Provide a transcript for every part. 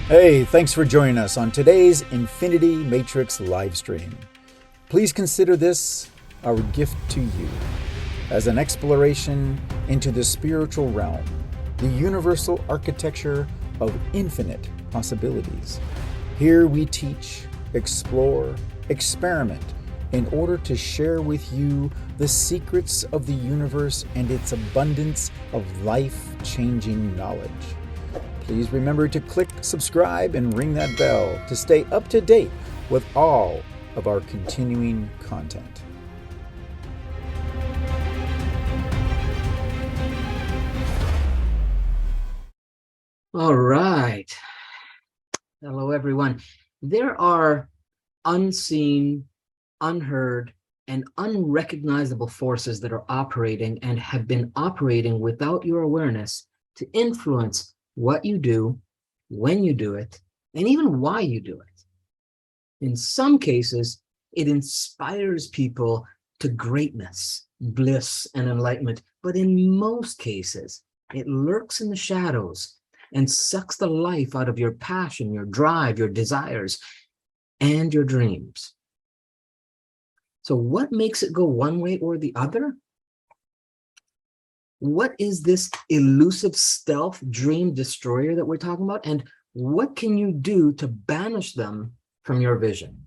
Hey, thanks for joining us on today's Infinity Matrix live stream. Please consider this our gift to you as an exploration into the spiritual realm, the universal architecture of infinite possibilities. Here we teach, explore, experiment in order to share with you the secrets of the universe and its abundance of life-changing knowledge. Please remember to click subscribe and ring that bell to stay up to date with all of our continuing content. All right. Hello, everyone. There are unseen, unheard, and unrecognizable forces that are operating and have been operating without your awareness to influence what you do, when you do it, and even why you do it. In some cases, it inspires people to greatness, bliss, and enlightenment. But in most cases, it lurks in the shadows and sucks the life out of your passion, your drive, your desires, and your dreams. So what makes it go one way or the other? What is this elusive stealth dream destroyer that we're talking about? And what can you do to banish them from your vision?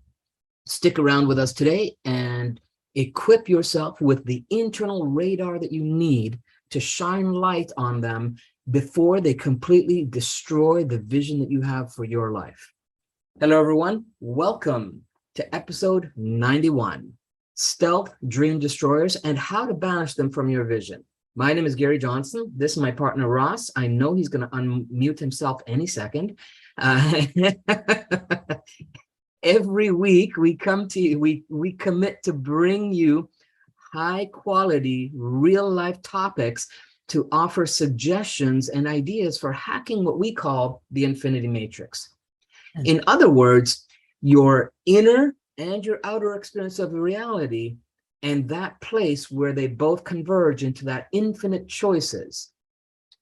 Stick around with us today and equip yourself with the internal radar that you need to shine light on them before they completely destroy the vision that you have for your life. Hello, everyone. Welcome to episode 91, Stealth Dream Destroyers and How to Banish Them from Your Vision. My name is Gary Johnson. This is my partner, Ross. I know he's going to unmute himself any second. Every week we come to you, we commit to bring you high quality, real life topics to offer suggestions and ideas for hacking what we call the Infinity Matrix. In other words, your inner and your outer experience of reality and that place where they both converge into that infinite choices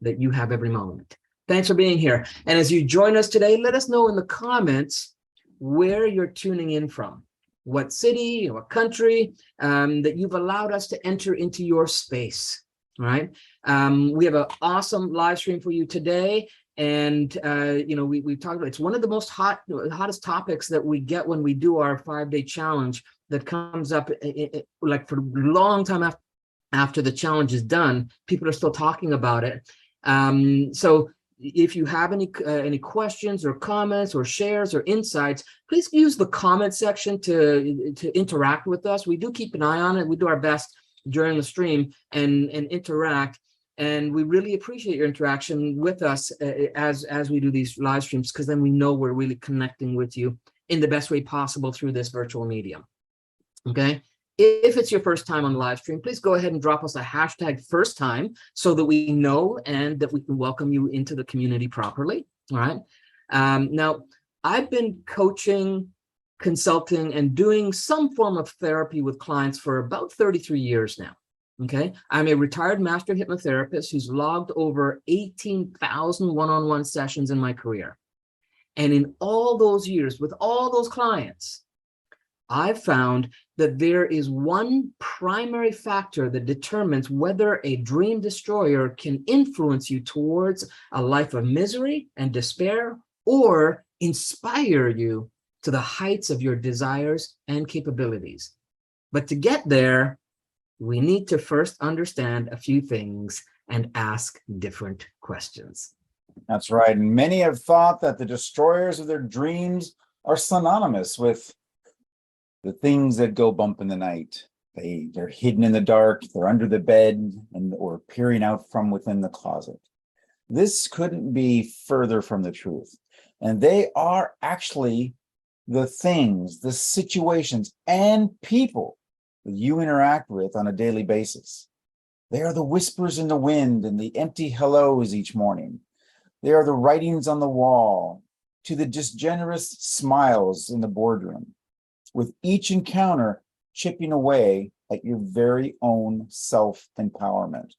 that you have every moment. Thanks for being here. And as you join us today, let us know in the comments where you're tuning in from, what city, what country, that you've allowed us to enter into your space, all right? We have an awesome live stream for you today. And, we talked about, it's one of the most hottest topics that we get when we do our 5-day challenge that comes up like for a long time after the challenge is done. People are still talking about it. So if you have any questions or comments or shares or insights, please use the comment section to interact with us. We do keep an eye on it. We do our best during the stream and interact. And we really appreciate your interaction with us as we do these live streams, because then we know we're really connecting with you in the best way possible through this virtual medium. Okay. If it's your first time on the live stream, please go ahead and drop us a hashtag first time so that we know and that we can welcome you into the community properly. All right. Now, I've been coaching, consulting, and doing some form of therapy with clients for about 33 years now. Okay. I'm a retired master hypnotherapist who's logged over 18,000 one-on-one sessions in my career. And in all those years, with all those clients, I've found that there is one primary factor that determines whether a dream destroyer can influence you towards a life of misery and despair or inspire you to the heights of your desires and capabilities. But to get there, we need to first understand a few things and ask different questions. That's right. And many have thought that the destroyers of their dreams are synonymous with the things that go bump in the night. They're hidden in the dark, they're under the bed, or peering out from within the closet. This couldn't be further from the truth. And they are actually the things, the situations, and people that you interact with on a daily basis. They are the whispers in the wind and the empty hellos each morning. They are the writings on the wall to the disgenerous smiles in the boardroom, with each encounter chipping away at your very own self-empowerment.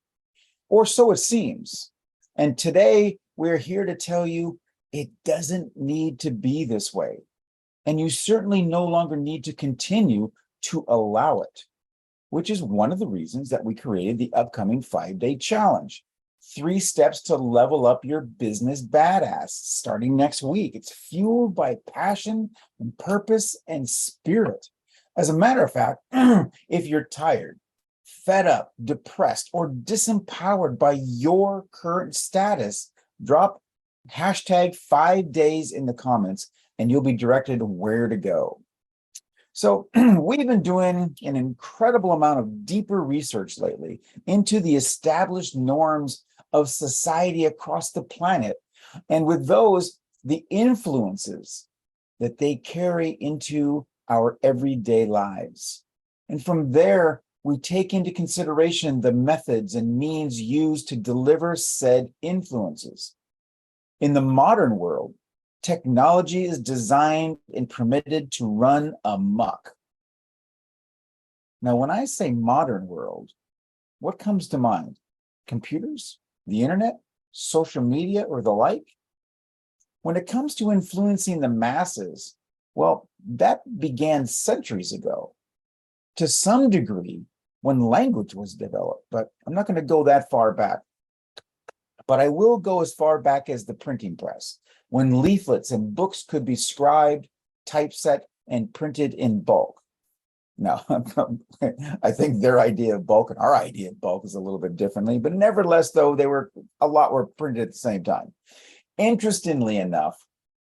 Or so it seems. And today we're here to tell you It doesn't need to be this way. And you certainly no longer need to continue to allow it, which is one of the reasons that we created the upcoming 5-day challenge. 3 steps to level up your business badass starting next week. It's fueled by passion and purpose and spirit. As a matter of fact, if you're tired, fed up, depressed, or disempowered by your current status, drop hashtag 5 days in the comments and you'll be directed where to go. So we've been doing an incredible amount of deeper research lately into the established norms of society across the planet. And with those, the influences that they carry into our everyday lives. And from there, we take into consideration the methods and means used to deliver said influences. In the modern world, technology is designed and permitted to run amok. Now, when I say modern world, what comes to mind? Computers, the internet, social media, or the like? When it comes to influencing the masses, well, that began centuries ago. To some degree, when language was developed, but I'm not going to go that far back. But I will go as far back as the printing press, when leaflets and books could be scribed, typeset, and printed in bulk. Now, I think their idea of bulk and our idea of bulk is a little bit differently, but nevertheless, though, a lot were printed at the same time. Interestingly enough,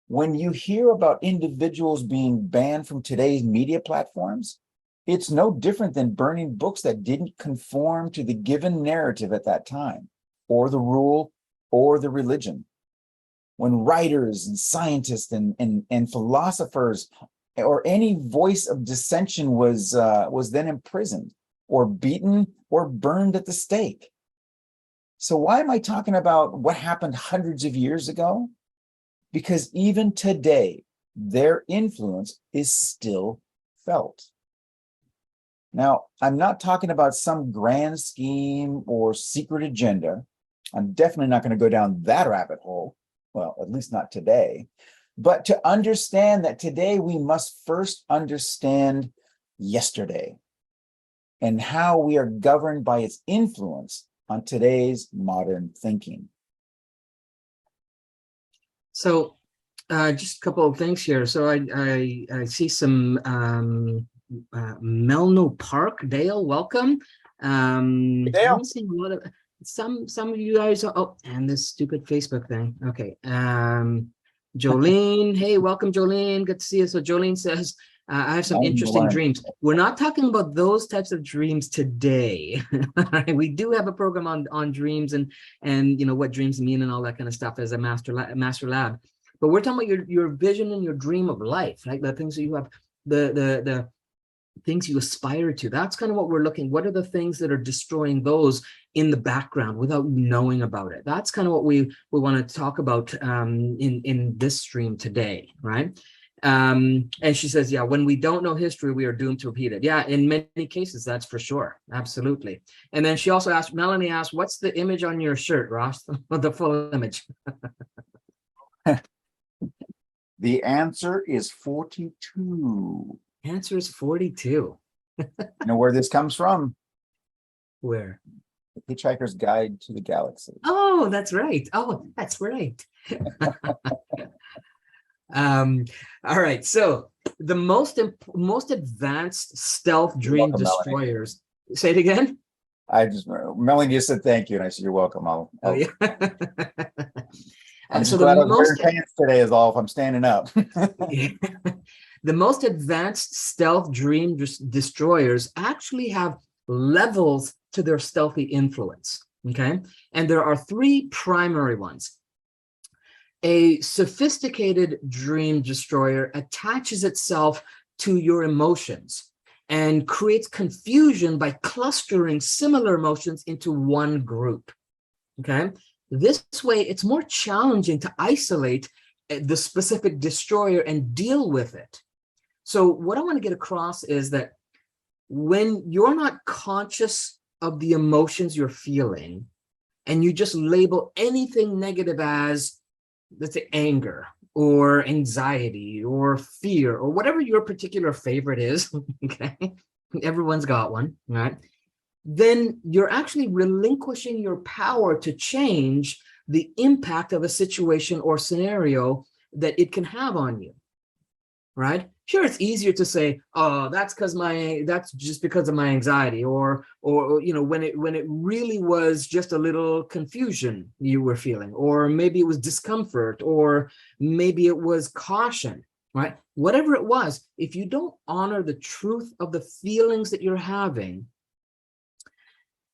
when you hear about individuals being banned from today's media platforms, it's no different than burning books that didn't conform to the given narrative at that time, or the rule, or the religion. When writers and scientists and philosophers or any voice of dissension was then imprisoned or beaten or burned at the stake. So why am I talking about what happened hundreds of years ago? Because even today, their influence is still felt. Now, I'm not talking about some grand scheme or secret agenda. I'm definitely not going to go down that rabbit hole. Well, at least not today. But to understand that today we must first understand yesterday and how we are governed by its influence on today's modern thinking. So just a couple of things here. So I see some Melno Park, Dale, welcome. Dale. Let me see what some of you guys are, oh, and this stupid Facebook thing. Okay. Jolene, hey, welcome, Jolene. Good to see you. So Jolene says, I have some interesting dreams. We're not talking about those types of dreams today. We do have a program on dreams and you know what dreams mean and all that kind of stuff as a master lab. But we're talking about your vision and your dream of life, like the things that you have, the things you aspire to. That's kind of what we're looking. What are the things that are destroying those in the background without knowing about it? That's kind of what we want to talk about in this stream today, right? And she says, yeah, when we don't know history, we are doomed to repeat it. Yeah, in many cases, that's for sure. Absolutely. And then she also asked, Melanie asked, what's the image on your shirt, Ross? The full image. The answer is 42. Answer is 42. You know where this comes from? Where? The Hitchhiker's Guide to the Galaxy. Oh, that's right. Oh, that's right. All right. So the most advanced stealth dream destroyers. Melanie. Say it again. Melanie just said thank you, and I said you're welcome. Oh yeah. I'm just glad I was wearing pants today. Is all if I'm standing up. The most advanced stealth dream destroyers actually have levels to their stealthy influence. Okay, and there are 3 primary ones. A sophisticated dream destroyer attaches itself to your emotions and creates confusion by clustering similar emotions into one group. Okay, this way it's more challenging to isolate the specific destroyer and deal with it. So what I want to get across is that when you're not conscious of the emotions you're feeling and you just label anything negative as let's say anger or anxiety or fear or whatever your particular favorite is, okay? Everyone's got one, right? Then you're actually relinquishing your power to change the impact of a situation or scenario that it can have on you, right? Sure, it's easier to say, oh, that's just because of my anxiety, or you know, when it really was just a little confusion you were feeling, or maybe it was discomfort, or maybe it was caution, right? Whatever it was, if you don't honor the truth of the feelings that you're having,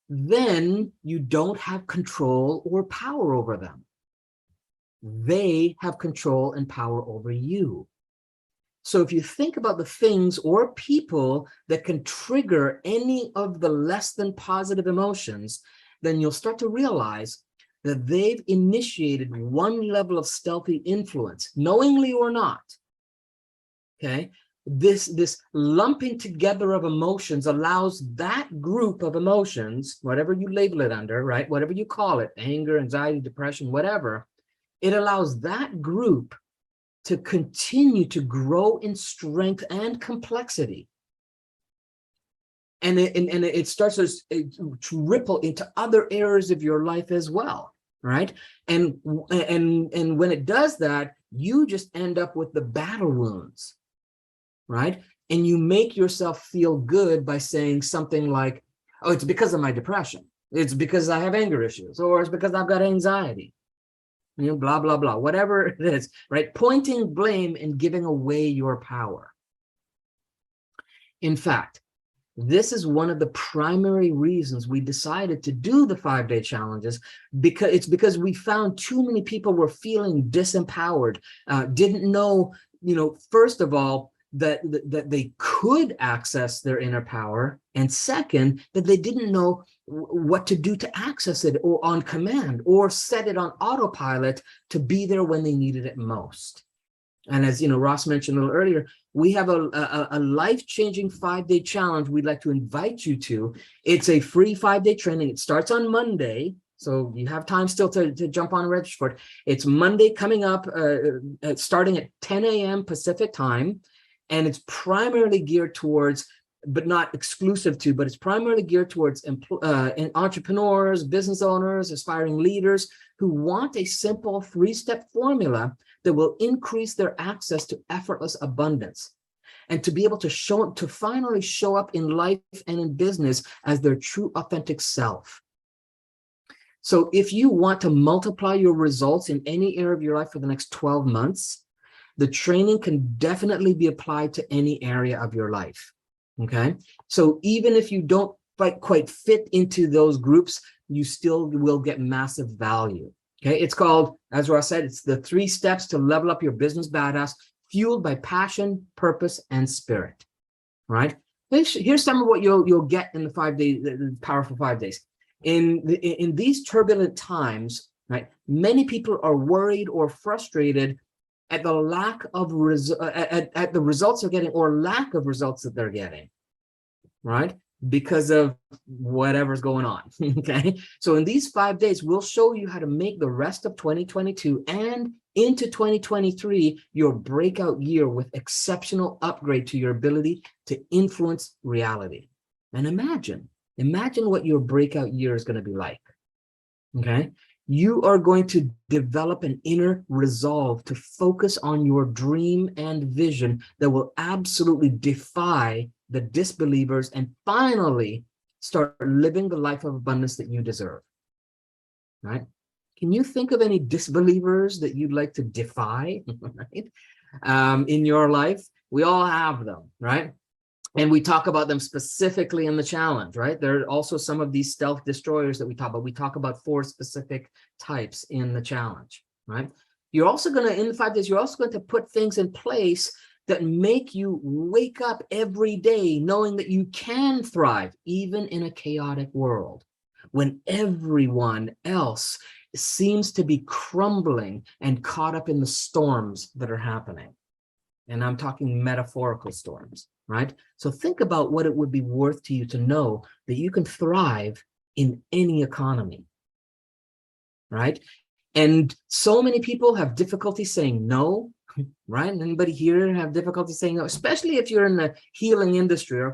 then you don't have control or power over them. They have control and power over you. So if you think about the things or people that can trigger any of the less than positive emotions, then you'll start to realize that they've initiated one level of stealthy influence, knowingly or not. Okay? This lumping together of emotions allows that group of emotions, whatever you label it under, right? Whatever you call it, anger, anxiety, depression, whatever, it allows that group to continue to grow in strength and complexity. And it starts to ripple into other areas of your life as well, right? And when it does that, you just end up with the battle wounds, right? And you make yourself feel good by saying something like, oh, it's because of my depression. It's because I have anger issues, or it's because I've got anxiety. You know, blah, blah, blah, whatever it is, right? Pointing blame and giving away your power. In fact, this is one of the primary reasons we decided to do the 5-day challenges, because we found too many people were feeling disempowered, didn't know, you know, first of all, that they could access their inner power, and second, that they didn't know what to do to access it, or on command, or set it on autopilot to be there when they needed it most. And as you know, Ross mentioned a little earlier, we have a life-changing 5-day challenge we'd like to invite you to. It's a free 5-day training. It starts on Monday, so you have time still to jump on and register for it. It's Monday coming up, starting at 10 a.m. Pacific time. And it's primarily geared towards, but not exclusive to, but it's primarily geared towards entrepreneurs, business owners, aspiring leaders who want a simple 3-step formula that will increase their access to effortless abundance, and to be able to finally show up in life and in business as their true, authentic self. So if you want to multiply your results in any area of your life for the next 12 months, the training can definitely be applied to any area of your life, okay? So even if you don't quite fit into those groups, you still will get massive value, okay? It's called, as Ross said, it's the 3 steps to level up your business badass, fueled by passion, purpose, and spirit, right? Here's some of what you'll get in the 5 days, the powerful 5 days. In these turbulent times, right, many people are worried or frustrated at the lack of at the results they're getting, or lack of results that they're getting, right? Because of whatever's going on, okay? So in these 5 days, we'll show you how to make the rest of 2022 and into 2023 your breakout year with exceptional upgrade to your ability to influence reality. And imagine what your breakout year is going to be like, okay? You are going to develop an inner resolve to focus on your dream and vision that will absolutely defy the disbelievers and finally start living the life of abundance that you deserve, right? Can you think of any disbelievers that you'd like to defy, right? In your life? We all have them, right? And we talk about them specifically in the challenge, right? There are also some of these stealth destroyers that we talk about. We talk about 4 specific types in the challenge, right? You're also going to, in the 5 days, you're also going to put things in place that make you wake up every day knowing that you can thrive, even in a chaotic world, when everyone else seems to be crumbling and caught up in the storms that are happening. And I'm talking metaphorical storms, right? So think about what it would be worth to you to know that you can thrive in any economy, right? And so many people have difficulty saying no, right? Anybody here have difficulty saying no, especially if you're in the healing industry, or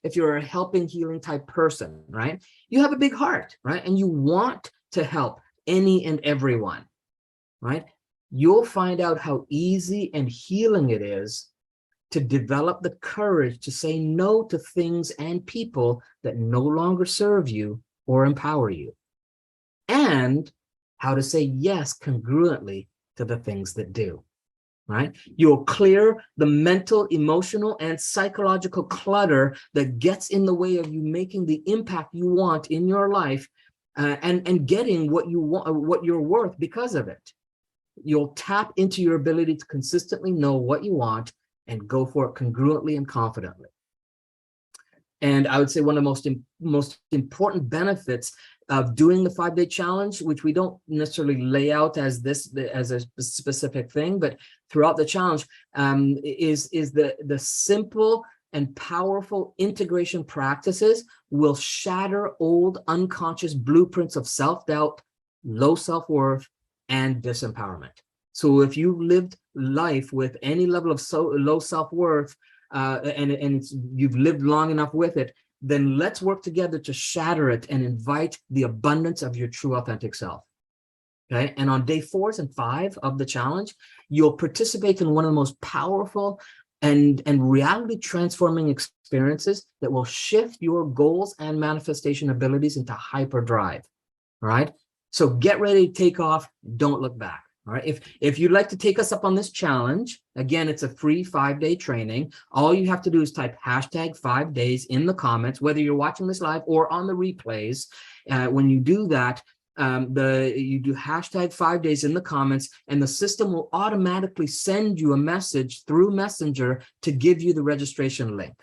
if you're a helping healing type person, right? You have a big heart, right? And you want to help any and everyone, right? You'll find out how easy and healing it is to develop the courage to say no to things and people that no longer serve you or empower you, and how to say yes congruently to the things that do, right? You'll clear the mental, emotional, and psychological clutter that gets in the way of you making the impact you want in your life, and getting what you want, what you're worth because of it. You'll tap into your ability to consistently know what you want and go for it congruently and confidently. And I would say one of the most important benefits of doing the 5-day challenge, which we don't necessarily lay out as a specific thing, but throughout the challenge, is the simple and powerful integration practices will shatter old unconscious blueprints of self-doubt, low self-worth, and disempowerment. So if you lived life with any level of low self-worth, and you've lived long enough with it, then let's work together to shatter it and invite the abundance of your true authentic self. Okay, and on day 4 and 5 of the challenge, you'll participate in one of the most powerful and reality transforming experiences that will shift your goals and manifestation abilities into hyperdrive. All right, so get ready to take off. Don't look back. All right, if you'd like to take us up on this challenge, again, it's a free 5-day training. All you have to do is type hashtag 5 days in the comments, whether you're watching this live or on the replays. When you do that, you do hashtag 5 days in the comments, and the system will automatically send you a message through Messenger to give you the registration link.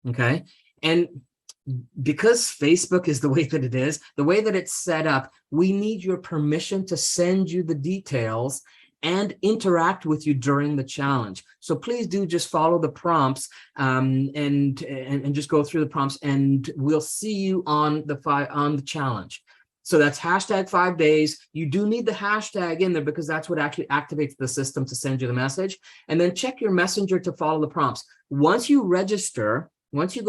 Okay, and because Facebook is the way that it is, the way that it's set up, we need your permission to send you the details and interact with you during the challenge. So please do just follow the prompts, and just go through the prompts, and we'll see you on the challenge. So that's hashtag 5 days. You do need the hashtag in there because that's what actually activates the system to send you the message. And then check your Messenger to follow the prompts. Once you go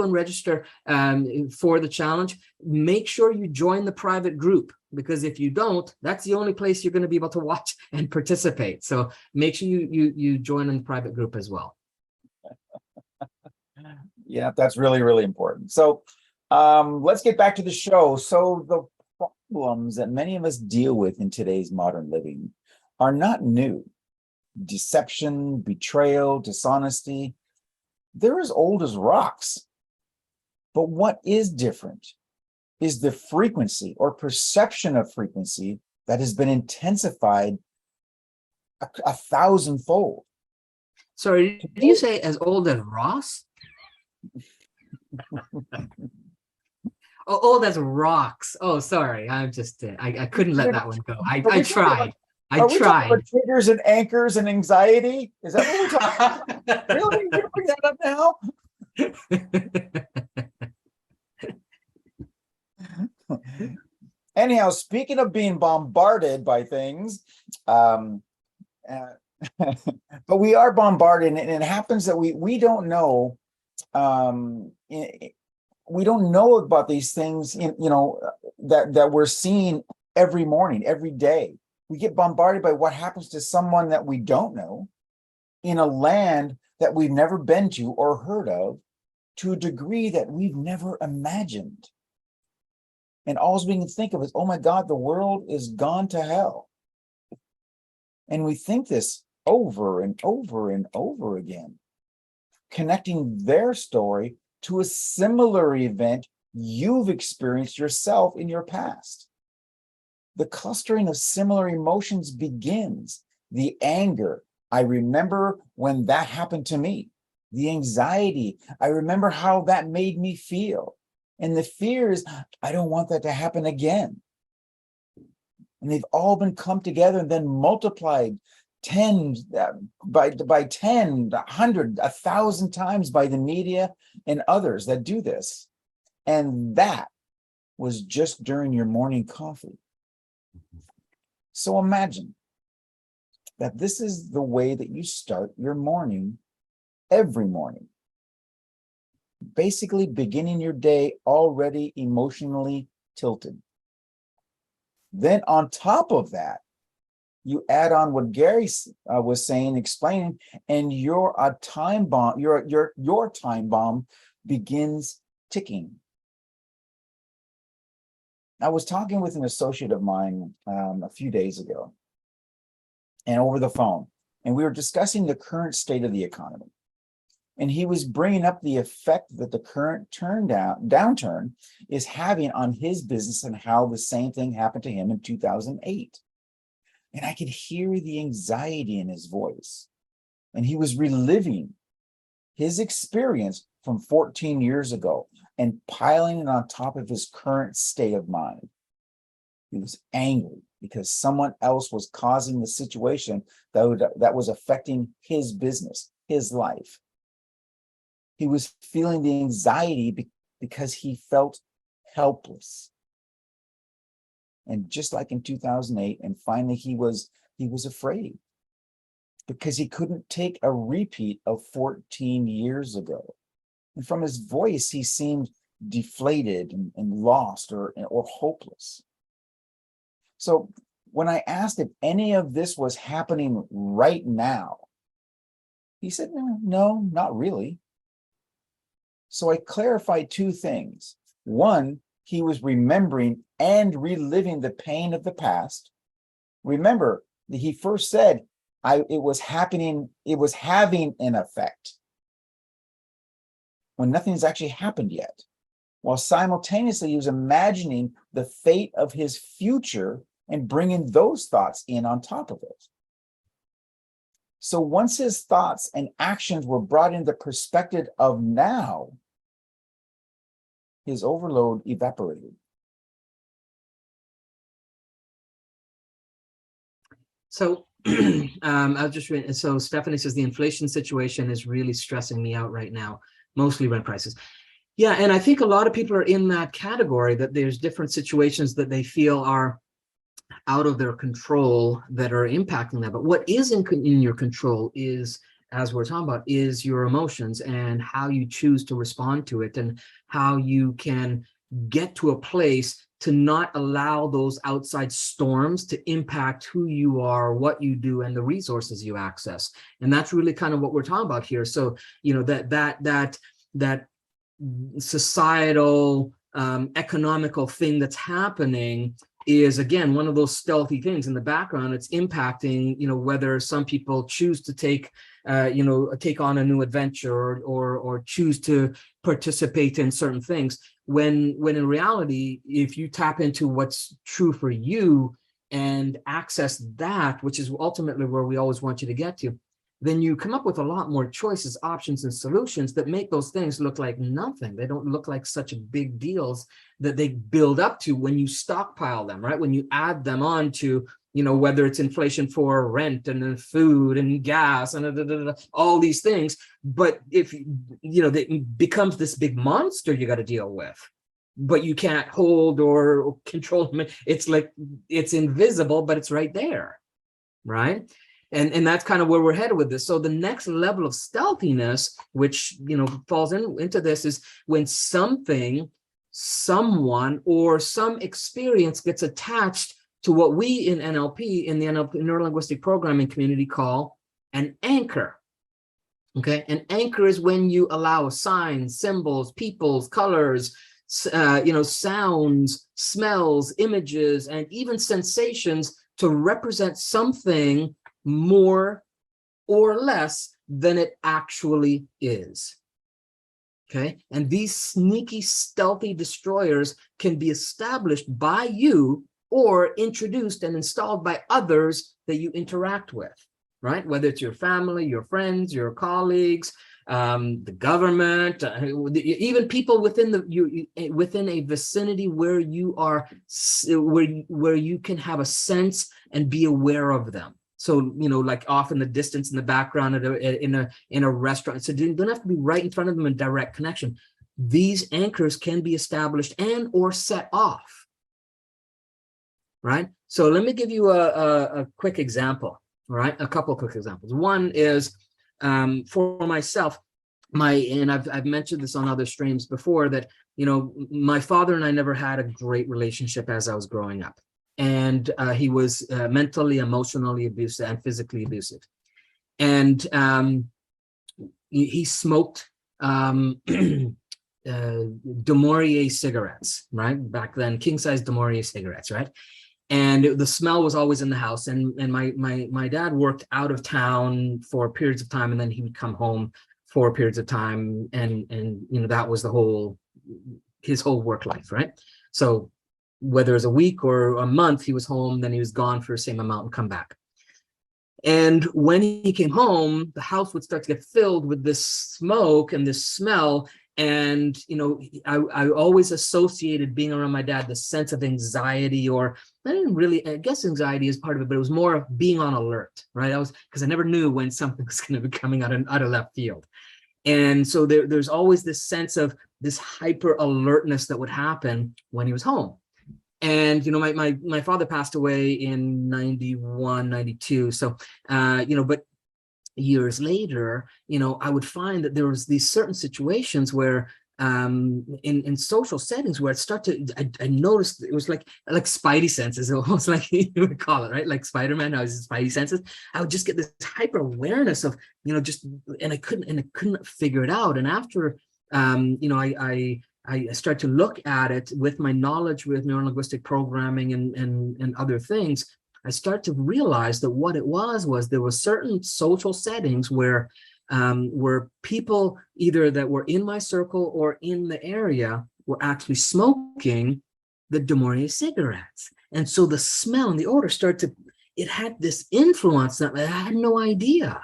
and register for the challenge, make sure you join the private group, because if you don't, that's the only place you're going to be able to watch and participate. So make sure you join in the private group as well. Yeah, that's really, really important. So let's get back to the show. So the problems that many of us deal with in today's modern living are not new. Deception, betrayal, dishonesty, they're as old as rocks. But what is different is the frequency or perception of frequency that has been intensified a 1,000-fold. Sorry, did you say as old as Ross? Oh, old as rocks. Oh, sorry. I'm just, I couldn't let that one go. I tried. Are we talking about triggers and anchors and anxiety? Is that what we're talking about? Really? You're bring that up now? Anyhow, speaking of being bombarded by things, but we are bombarded, and it happens that we don't know. We don't know about these things, that we're seeing every morning, every day. We get bombarded by what happens to someone that we don't know in a land that we've never been to or heard of, to a degree that we've never imagined. And all we can think of is, oh my God, the world is gone to hell. And we think this over and over and over again, connecting their story to a similar event you've experienced yourself in your past. The clustering of similar emotions begins. The anger, I remember when that happened to me. The anxiety, I remember how that made me feel. And the fear is, I don't want that to happen again. And they've all been come together and then multiplied by 10, 100, 1,000 times by the media and others that do this. And that was just during your morning coffee. So imagine that this is the way that you start your morning every morning. Basically beginning your day already emotionally tilted. Then on top of that, you add on what Gary was saying, explaining, and your time bomb, your time bomb begins ticking. I was talking with an associate of mine a few days ago, and over the phone, and we were discussing the current state of the economy. And he was bringing up the effect that the current downturn is having on his business and how the same thing happened to him in 2008. And I could hear the anxiety in his voice. And he was reliving his experience from 14 years ago and piling it on top of his current state of mind. He was angry because someone else was causing the situation that was affecting his business, his life. He was feeling the anxiety because he felt helpless. And just like in 2008, and finally he was afraid because he couldn't take a repeat of 14 years ago. And from his voice, he seemed deflated and lost or hopeless. So when I asked if any of this was happening right now, he said, no, not really. So I clarified two things. One, he was remembering and reliving the pain of the past. Remember that he first said, it was having an effect when nothing's actually happened yet. While simultaneously he was imagining the fate of his future and bringing those thoughts in on top of it. So once his thoughts and actions were brought into the perspective of now, his overload evaporated. So I'll just read. So Stephanie says the inflation situation is really stressing me out right now, mostly rent prices. Yeah, and I think a lot of people are in that category, that there's different situations that they feel are out of their control that are impacting them. But what is in your control is, as we're talking about, is your emotions and how you choose to respond to it, and how you can get to a place to not allow those outside storms to impact who you are, what you do, and the resources you access. And that's really kind of what we're talking about here. So, you know, that societal, economical thing that's happening is, again, one of those stealthy things in the background. It's impacting, you know, whether some people choose to take on a new adventure or choose to participate in certain things, when in reality, if you tap into what's true for you and access that, which is ultimately where we always want you to get to, then you come up with a lot more choices, options, and solutions that make those things look like nothing. They don't look like such big deals that they build up to when you stockpile them, right? When you add them on to, you know, whether it's inflation for rent and then food and gas and all these things. But if, you know, it becomes this big monster you got to deal with, but you can't hold or control them. It's like, it's invisible, but it's right there, right? And that's kind of where we're headed with this. So the next level of stealthiness, which, you know, falls into this, is when something, someone, or some experience gets attached to what we in NLP, in the NLP neuro-linguistic programming community, call an anchor. Okay, an anchor is when you allow signs, symbols, peoples, colors, sounds, smells, images, and even sensations to represent something more or less than it actually is. Okay, and these sneaky, stealthy destroyers can be established by you or introduced and installed by others that you interact with, right? Whether it's your family, your friends, your colleagues, the government, even people within within a vicinity where you are, where you can have a sense and be aware of them. So, you know, like off in the distance, in the background, in a restaurant. So you don't have to be right in front of them in direct connection. These anchors can be established and or set off. right? So let me give you a quick example, right? A couple of quick examples. One is for myself, and I've mentioned this on other streams before, that, you know, my father and I never had a great relationship as I was growing up. And he was mentally, emotionally abusive and physically abusive. And he smoked Demorier cigarettes, right? Back then, king-size Demorier cigarettes, right? And the smell was always in the house. And my dad worked out of town for periods of time, and then he would come home for periods of time, and you know, that was his whole work life, right? So whether it was a week or a month, he was home, then he was gone for the same amount and come back. And when he came home, the house would start to get filled with this smoke and this smell. And, you know, I always associated being around my dad, the sense of anxiety, or I didn't really, I guess anxiety is part of it, but it was more of being on alert, right? Because I never knew when something was going to be coming out of left field. And so there's always this sense of this hyper alertness that would happen when he was home. And, you know, my father passed away in 91, 92. So, you know, but years later, you know, I would find that there was these certain situations where in social settings where I noticed it was like spidey senses, almost like you would call it, right? Like Spider-Man, I was spidey senses. I would just get this hyper awareness of, you know, just, and I couldn't figure it out. And after, you know, I start to look at it with my knowledge with neurolinguistic programming and other things. I start to realize that what it was there were certain social settings where people either that were in my circle or in the area were actually smoking the Demorier cigarettes. And so the smell and the odor it had this influence that I had no idea.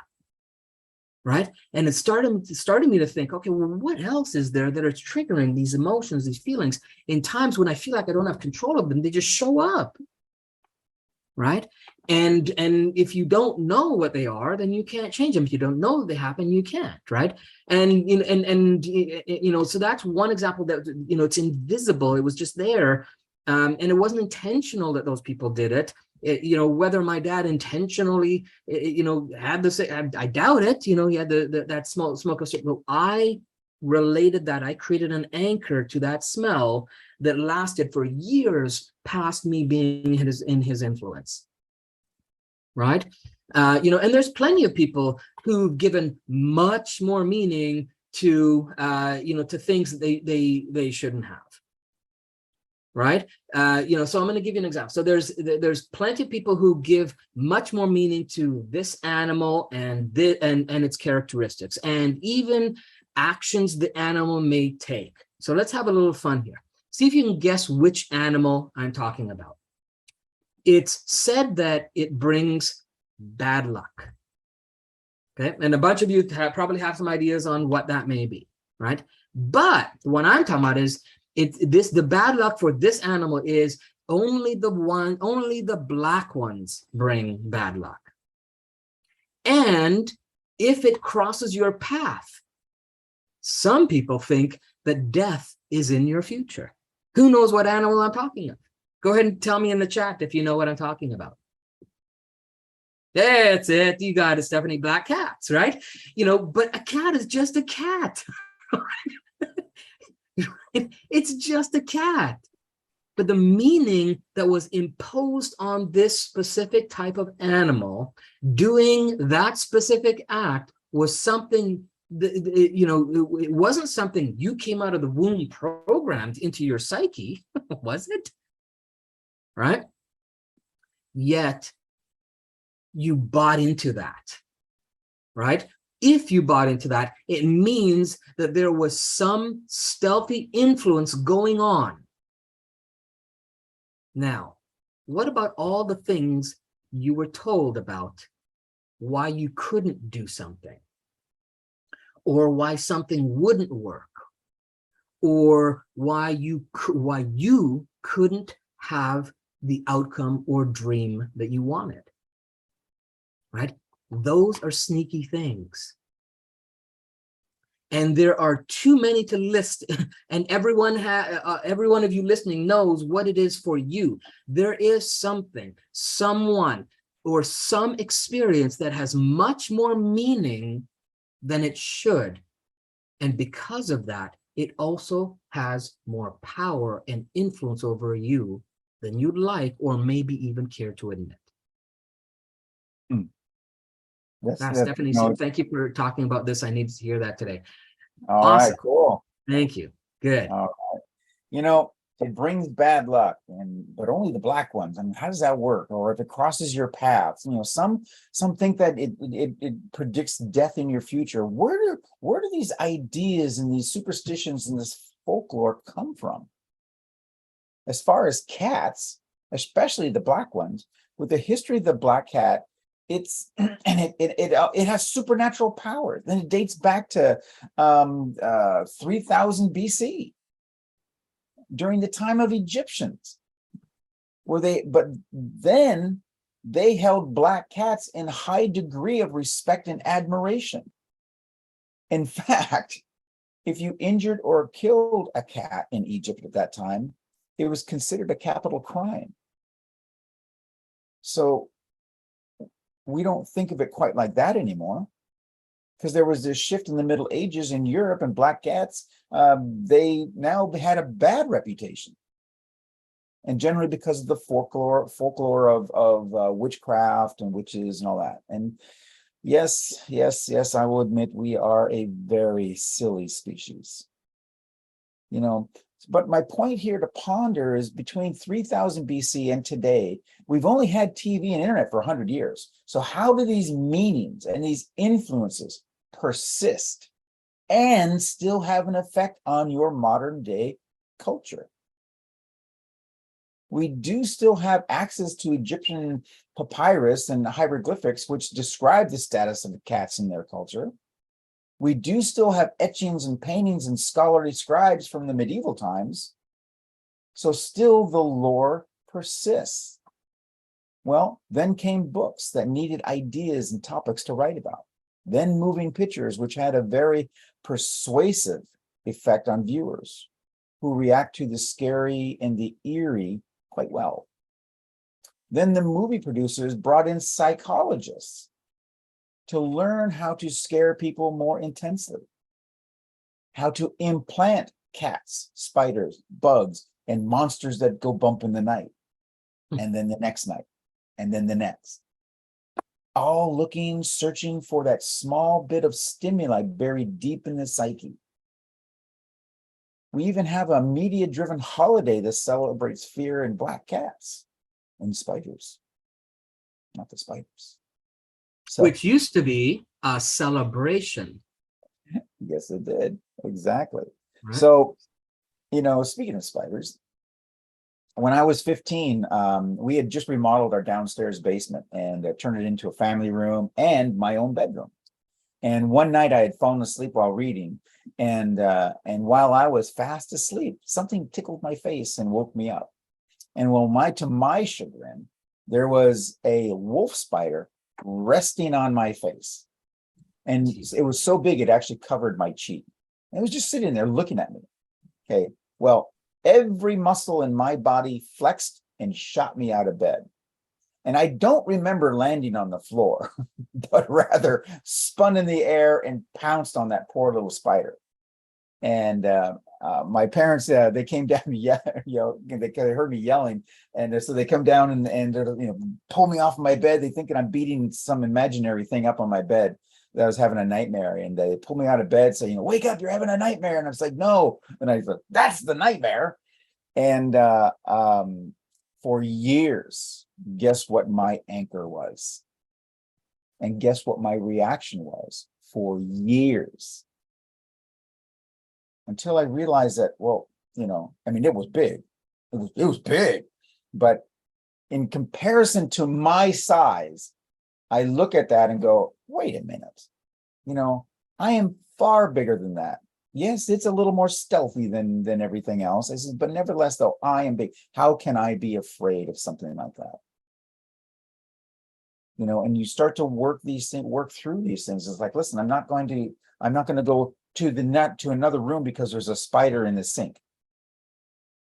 Right. And it started me to think, okay, well, what else is there that are triggering these emotions, these feelings in times when I feel like I don't have control of them? They just show up. Right. And if you don't know what they are, then you can't change them. If you don't know they happen, you can't. Right. And, you know, you know, so that's one example that, you know, it's invisible. It was just there. And it wasn't intentional that those people did it. You know, whether my dad intentionally, you know, had this, I doubt it. You know, he had that smoke of, but I related that. I created an anchor to that smell that lasted for years past me being in his influence. Right. You know, and there's plenty of people who've given much more meaning to, you know, to things that they shouldn't have. Right. You know, so I'm going to give you an example. So there's plenty of people who give much more meaning to this animal and its characteristics, and even actions the animal may take. So let's have a little fun here. See if you can guess which animal I'm talking about. It's said that it brings bad luck. Okay. And a bunch of you probably have some ideas on what that may be. Right. But what I'm talking about is the bad luck for this animal is only the black ones bring bad luck. And if it crosses your path, some people think that death is in your future. Who knows what animal I'm talking of? Go ahead and tell me in the chat if you know what I'm talking about. That's it. You got it, Stephanie. Black cats, right? You know, but a cat is just a cat. It's just a cat. But the meaning that was imposed on this specific type of animal doing that specific act was something that, you know, it wasn't something you came out of the womb programmed into your psyche, was it? Right? Yet you bought into that, right? If you bought into that, it means that there was some stealthy influence going on. Now, what about all the things you were told about why you couldn't do something, or why something wouldn't work, or why you couldn't have the outcome or dream that you wanted, right? Those are sneaky things. And there are too many to list, and every one of you listening knows what it is for you. There is something, someone, or some experience that has much more meaning than it should. And because of that, it also has more power and influence over you than you'd like, or maybe even care to admit. Stephanie, so thank you for talking about this. I needed to hear that today. All Awesome. right, cool. Thank you. Good. All right. You know, it brings bad luck, but only the black ones. I mean, how does that work? Or if it crosses your paths, you know, some think that it predicts death in your future. Where do these ideas and these superstitions and this folklore come from? As far as cats, especially the black ones, with the history of the black cat, it's and it has supernatural power. Then it dates back to 3000 BC, during the time of Egyptians, but then they held black cats in high degree of respect and admiration. In fact, if you injured or killed a cat in Egypt at that time, it was considered a capital crime. So we don't think of it quite like that anymore, because there was this shift in the Middle Ages in Europe, and black cats, they now had a bad reputation. And generally because of the folklore of witchcraft and witches and all that. And yes, I will admit we are a very silly species. You know, but my point here to ponder is between 3000 BC and today, we've only had TV and internet for 100 years. So how do these meanings and these influences persist and still have an effect on your modern day culture? We do still have access to Egyptian papyrus and hieroglyphics, which describe the status of the cats in their culture. We do still have etchings and paintings and scholarly scribes from the medieval times. So still the lore persists. Well, then came books that needed ideas and topics to write about. Then moving pictures, which had a very persuasive effect on viewers who react to the scary and the eerie quite well. Then the movie producers brought in psychologists to learn how to scare people more intensely, how to implant cats, spiders, bugs, and monsters that go bump in the night, and then the next night, and then the next. All searching for that small bit of stimuli buried deep in the psyche. We even have a media-driven holiday that celebrates fear in black cats and spiders, not the spiders. So, which used to be a celebration. Yes, it did. Exactly. Right. So, you know, speaking of spiders, when I was 15, we had just remodeled our downstairs basement and turned it into a family room and my own bedroom. And one night I had fallen asleep while reading, and while I was fast asleep, something tickled my face and woke me up. And to my chagrin, there was a wolf spider resting on my face, and it was so big it actually covered my cheek. It was just sitting there looking at me. Okay, well, every muscle in my body flexed and shot me out of bed. And I don't remember landing on the floor, but rather spun in the air and pounced on that poor little spider. And my parents, they came down, they heard me yelling, and so they come down and pull me off my bed. They thinking I'm beating some imaginary thing up on my bed, that I was having a nightmare, and they pull me out of bed, saying, "Wake up, you're having a nightmare." And I was like, "No," and I said, "That's the nightmare." And for years, guess what my anchor was, and guess what my reaction was for years. Until I realized that, well, I mean, it was big. It was big. But in comparison to my size, I look at that and go, wait a minute. I am far bigger than that. Yes, it's a little more stealthy than everything else. I said, but nevertheless, though, I am big. How can I be afraid of something like that? And you start to work through these things. It's like, listen, I'm not going to go to another room because there's a spider in the sink,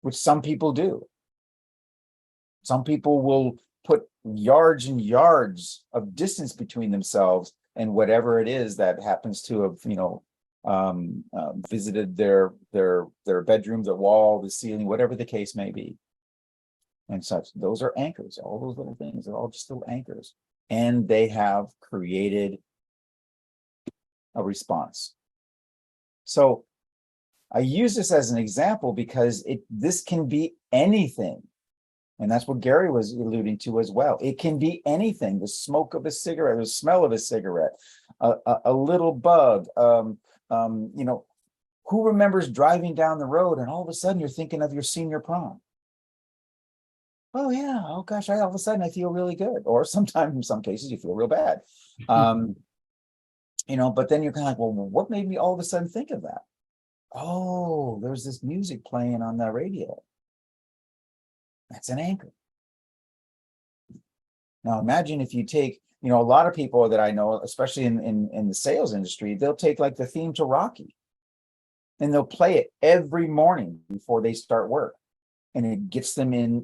which some people do. Some people will put yards and yards of distance between themselves and whatever it is that happens to have, visited their bedroom, the wall, the ceiling, whatever the case may be, and such. Those are anchors. All those little things are all just little anchors, and they have created a response. So I use this as an example because this can be anything. And that's what Gary was alluding to as well. It can be anything: the smoke of a cigarette, the smell of a cigarette, a little bug. Who remembers driving down the road and all of a sudden you're thinking of your senior prom? Oh yeah, oh gosh, all of a sudden I feel really good. Or sometimes, in some cases, you feel real bad. But then you're kind of like, well, what made me all of a sudden think of that? Oh, there's this music playing on the radio. That's an anchor. Now imagine if you take, a lot of people that I know, especially in the sales industry, they'll take like the theme to Rocky and they'll play it every morning before they start work. And it gets them in,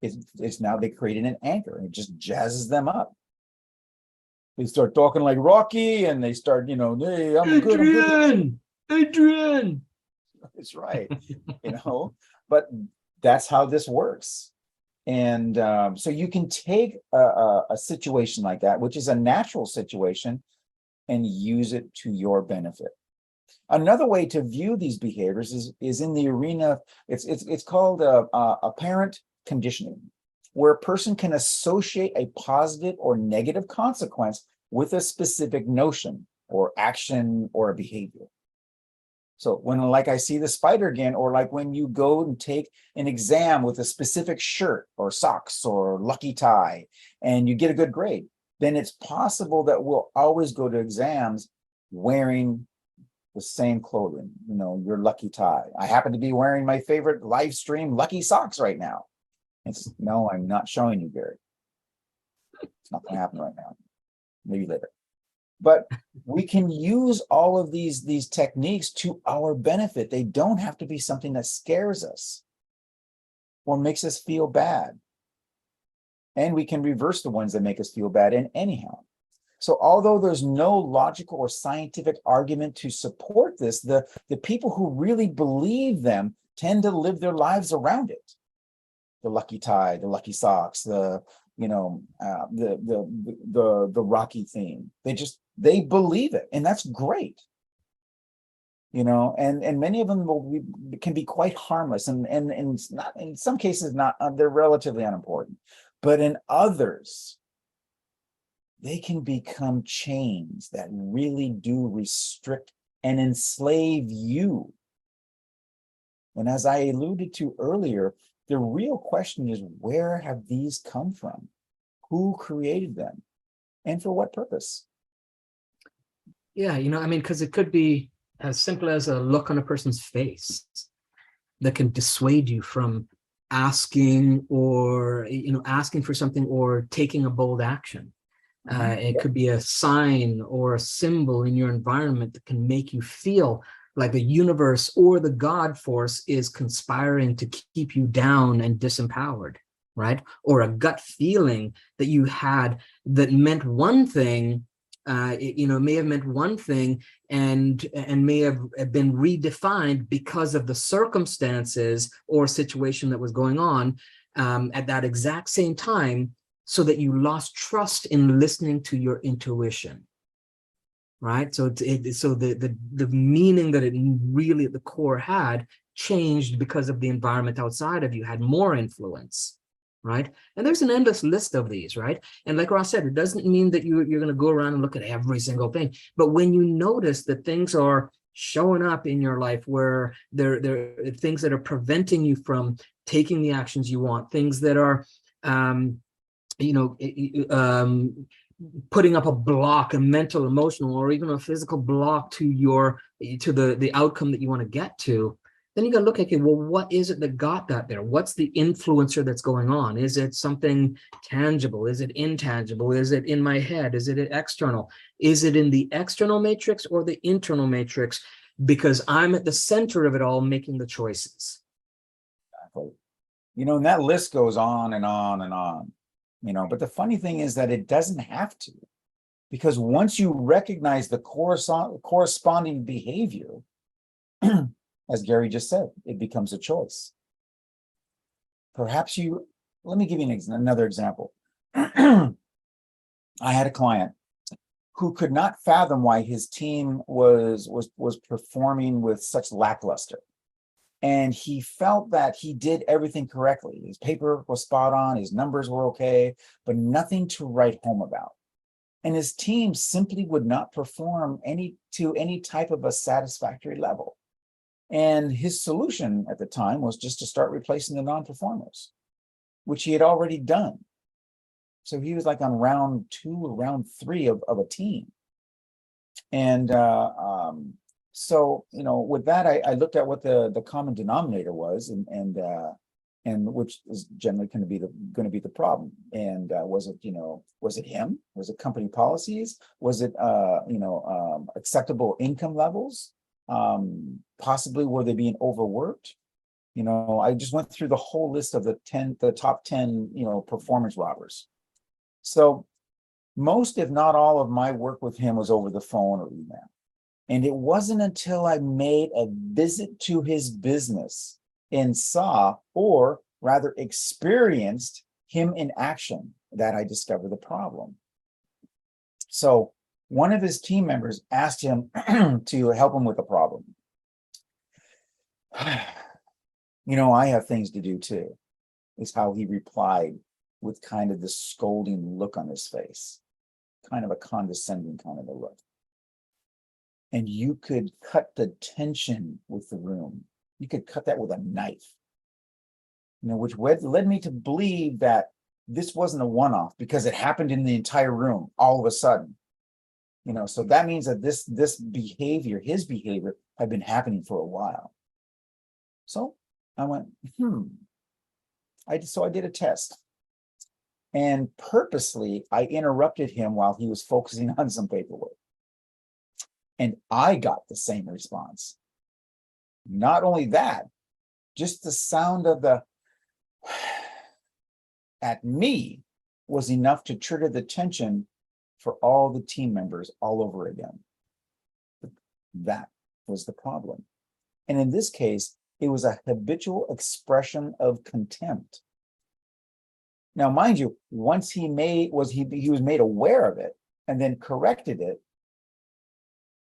it's now they created an anchor and it just jazzes them up. They start talking like Rocky and they start, hey, I'm good. Adrian. That's right. But that's how this works. And so you can take a situation like that, which is a natural situation, and use it to your benefit. Another way to view these behaviors is in the arena. It's called apparent conditioning, where a person can associate a positive or negative consequence with a specific notion or action or a behavior. So when, like, I see the spider again, or like when you go and take an exam with a specific shirt or socks or lucky tie and you get a good grade, then it's possible that we'll always go to exams wearing the same clothing, your lucky tie. I happen to be wearing my favorite Livestream lucky socks right now. No, I'm not showing you, Gary. It's not going to happen right now. Maybe later. But we can use all of these techniques to our benefit. They don't have to be something that scares us or makes us feel bad. And we can reverse the ones that make us feel bad. And anyhow, so although there's no logical or scientific argument to support this, the people who really believe them tend to live their lives around it. The lucky tie, the lucky socks, the Rocky theme. They believe it, and that's great. And many of them can be quite harmless, and it's not, in some cases, not, they're relatively unimportant, but in others, they can become chains that really do restrict and enslave you. And as I alluded to earlier, the real question is, where have these come from? Who created them? And for what purpose? Yeah, because it could be as simple as a look on a person's face that can dissuade you from asking or, asking for something or taking a bold action. It could be a sign or a symbol in your environment that can make you feel like the universe or the God force is conspiring to keep you down and disempowered, right? Or a gut feeling that you had that meant one thing, may have meant one thing and may have been redefined because of the circumstances or situation that was going on at that exact same time, so that you lost trust in listening to your intuition. Right, so the meaning that it really at the core had changed because of the environment outside of you had more influence, right? And there's an endless list of these, right? And like Ross said, it doesn't mean that you're going to go around and look at every single thing, but when you notice that things are showing up in your life where there are things that are preventing you from taking the actions you want, things that are putting up a block, a mental, emotional, or even a physical block to the outcome that you want to get to, then you got to look at, okay, well, what is it that got that there? What's the influencer that's going on? Is it something tangible? Is it intangible? Is it in my head? Is it external? Is it in the external matrix or the internal matrix? because I'm at the center of it all, making the choices. You know, and that list goes on and on and on, you know, but the funny thing is that it doesn't have to, because once you recognize the corresponding behavior, as Gary just said, it becomes a choice. Perhaps let me give you another example. I had a client who could not fathom why his team was performing with such lackluster. And he felt that he did everything correctly. His paper was spot on, his numbers were okay, but nothing to write home about. And his team simply would not perform to any type of a satisfactory level. And his solution at the time was just to start replacing the non-performers, which he had already done. So he was like on round 2 or round 3 of a team. And so, you know, with that, I looked at what the common denominator was, and which is generally going to be the problem. And was it him? Was it company policies? Was it acceptable income levels? Possibly were they being overworked? You know, I just went through the whole list of the top 10, you know, performance robbers. So most, if not all, of my work with him was over the phone or email. And it wasn't until I made a visit to his business and saw, or rather experienced, him in action that I discovered the problem. So one of his team members asked him to help him with the problem. You know, I have things to do too, is how he replied, with kind of this scolding look on his face, kind of a condescending kind of a look. And you could cut the tension with the room. You could cut that with a knife, you know, which led me to believe that this wasn't a one-off, because it happened in the entire room all of a sudden. You know, so that means that this behavior, his behavior, had been happening for a while. So I went, I did a test. And purposely, I interrupted him while he was focusing on some paperwork. And I got the same response. Not only that, just the sound of the at me was enough to trigger the tension for all the team members all over again. That was the problem. And in this case, it was a habitual expression of contempt. Now, mind you, once he was made aware of it and then corrected it,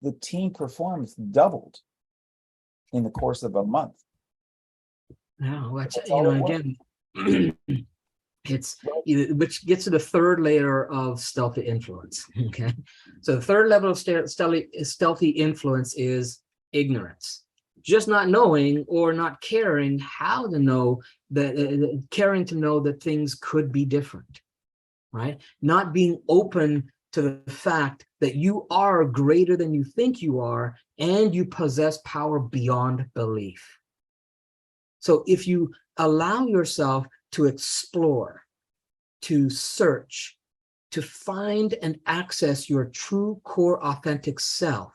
the team performance doubled in the course of a month. Yeah, which, you know, again, which gets to the third layer of stealthy influence. Okay, so the third level of stealthy influence is ignorance. Just not knowing or not caring how to know that, caring to know that things could be different, right? Not being open to the fact that you are greater than you think you are, and you possess power beyond belief. So if you allow yourself to explore, to search, to find and access your true core authentic self,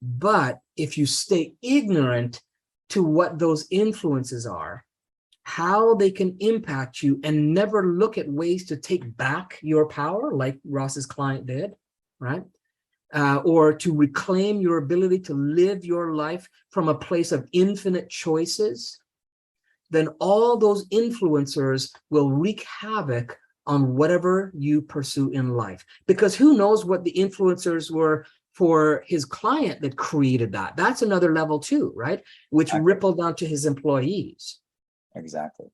but if you stay ignorant to what those influences are, how they can impact you, and never look at ways to take back your power, like Ross's client did, right? Or to reclaim your ability to live your life from a place of infinite choices, then all those influencers will wreak havoc on whatever you pursue in life. Because who knows what the influencers were for his client that created that. That's another level too, right? Which rippled down to his employees. Exactly.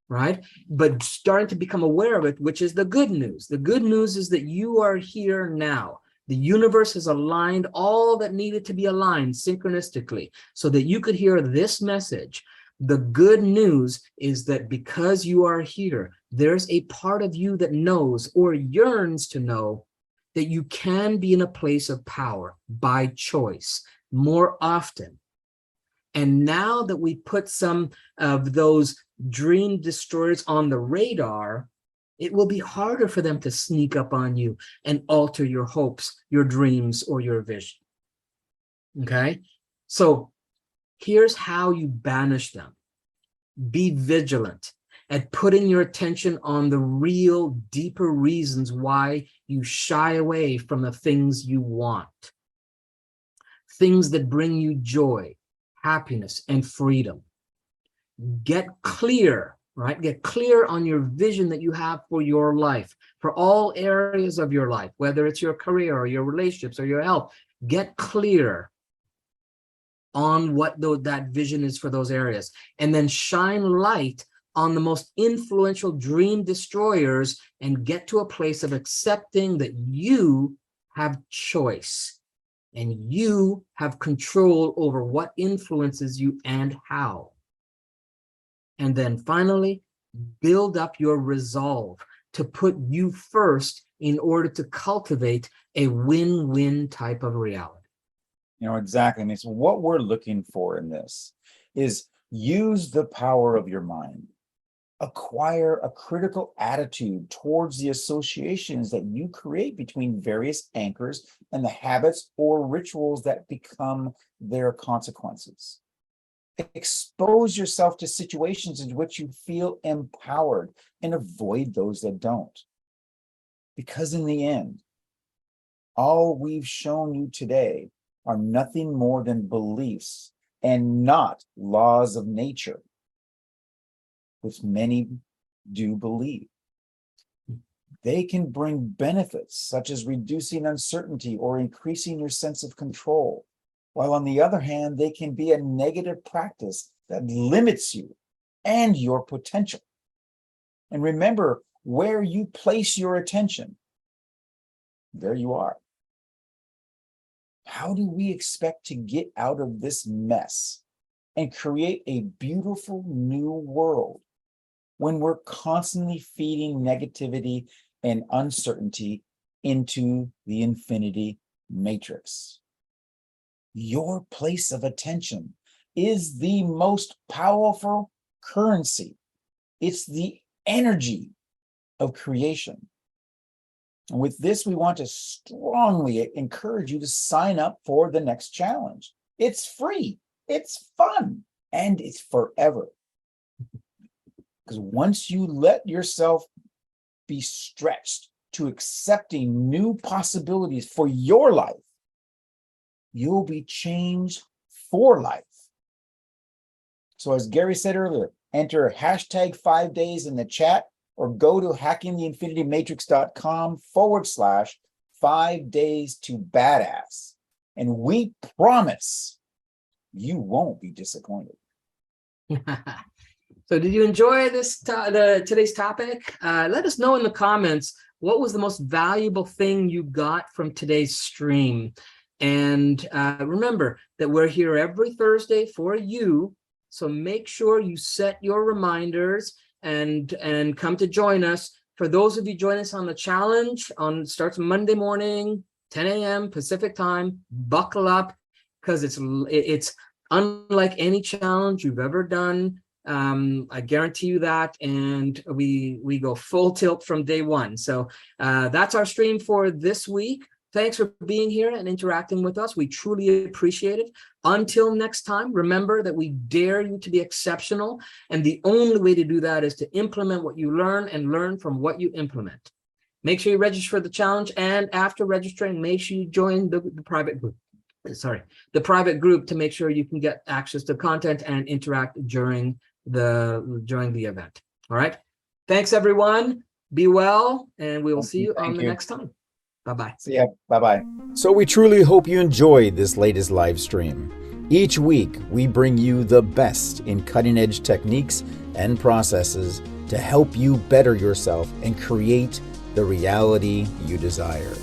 Right? But starting to become aware of it, which is the good news. The good news is that you are here now. The universe has aligned all that needed to be aligned synchronistically so that you could hear this message. The good news is that because you are here, there's a part of you that knows or yearns to know that you can be in a place of power by choice more often. And now that we put some of those dream destroyers on the radar, it will be harder for them to sneak up on you and alter your hopes, your dreams, or your vision. Okay? So here's how you banish them. Be vigilant at putting your attention on the real, deeper reasons why you shy away from the things you want. Things that bring you joy, happiness, and freedom. Get clear, right? Get clear on your vision that you have for your life, for all areas of your life, whether it's your career or your relationships or your health. Get clear on what that vision is for those areas, and then shine light on the most influential dream destroyers and get to a place of accepting that you have choice and you have control over what influences you and how. And then finally, build up your resolve to put you first in order to cultivate a win-win type of reality. You know, exactly. And so what we're looking for in this is use the power of your mind. Acquire a critical attitude towards the associations that you create between various anchors and the habits or rituals that become their consequences. Expose yourself to situations in which you feel empowered and avoid those that don't. Because in the end, all we've shown you today are nothing more than beliefs and not laws of nature, which many do believe. They can bring benefits such as reducing uncertainty or increasing your sense of control, while on the other hand, they can be a negative practice that limits you and your potential. And remember, where you place your attention, there you are. How do we expect to get out of this mess and create a beautiful new world when we're constantly feeding negativity and uncertainty into the infinity matrix? Your place of attention is the most powerful currency. It's the energy of creation. And with this, we want to strongly encourage you to sign up for the next challenge. It's free, it's fun, and it's forever. Because once you let yourself be stretched to accepting new possibilities for your life, you'll be changed for life. So as Gary said earlier, enter hashtag 5 days in the chat or go to hackingtheinfinitymatrix.com/5 days to badass. And we promise you won't be disappointed. So did you enjoy this today's topic? Let us know in the comments what was the most valuable thing you got from today's stream. And remember that we're here every Thursday for you. So make sure you set your reminders and come to join us. For those of you joining us on the challenge, starts Monday morning, 10 a.m. Pacific time. Buckle up, because it's unlike any challenge you've ever done. I guarantee you that, and we go full tilt from day one. So that's our stream for this week. Thanks for being here and interacting with us. We truly appreciate it. Until next time, remember that we dare you to be exceptional, and the only way to do that is to implement what you learn and learn from what you implement. Make sure you register for the challenge, and after registering, make sure you join the private group. The private group, to make sure you can get access to content and interact during the event. All right. Thanks, everyone. Be well, and we will see you on the next time. Bye-bye. See ya. Bye-bye. So we truly hope you enjoyed this latest live stream. Each week, we bring you the best in cutting-edge techniques and processes to help you better yourself and create the reality you desire.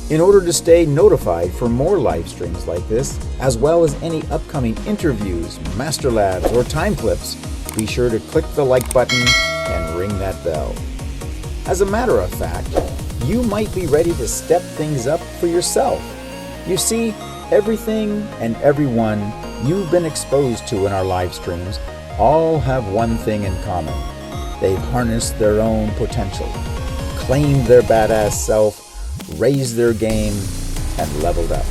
In order to stay notified for more live streams like this, as well as any upcoming interviews, master labs, or time clips, be sure to click the like button and ring that bell. As a matter of fact, you might be ready to step things up for yourself. You see, everything and everyone you've been exposed to in our live streams all have one thing in common. They've harnessed their own potential. claimed their badass self, raised their game, and leveled up.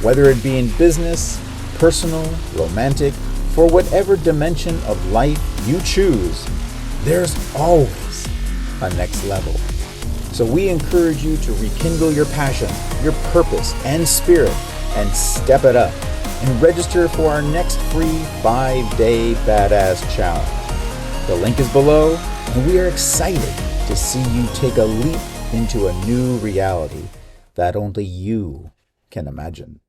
Whether it be in business, personal, romantic, for whatever dimension of life you choose, there's always a next level. So we encourage you to rekindle your passion, your purpose, and spirit, and step it up, and register for our next free 5-day badass challenge. The link is below, and we are excited to see you take a leap into a new reality that only you can imagine.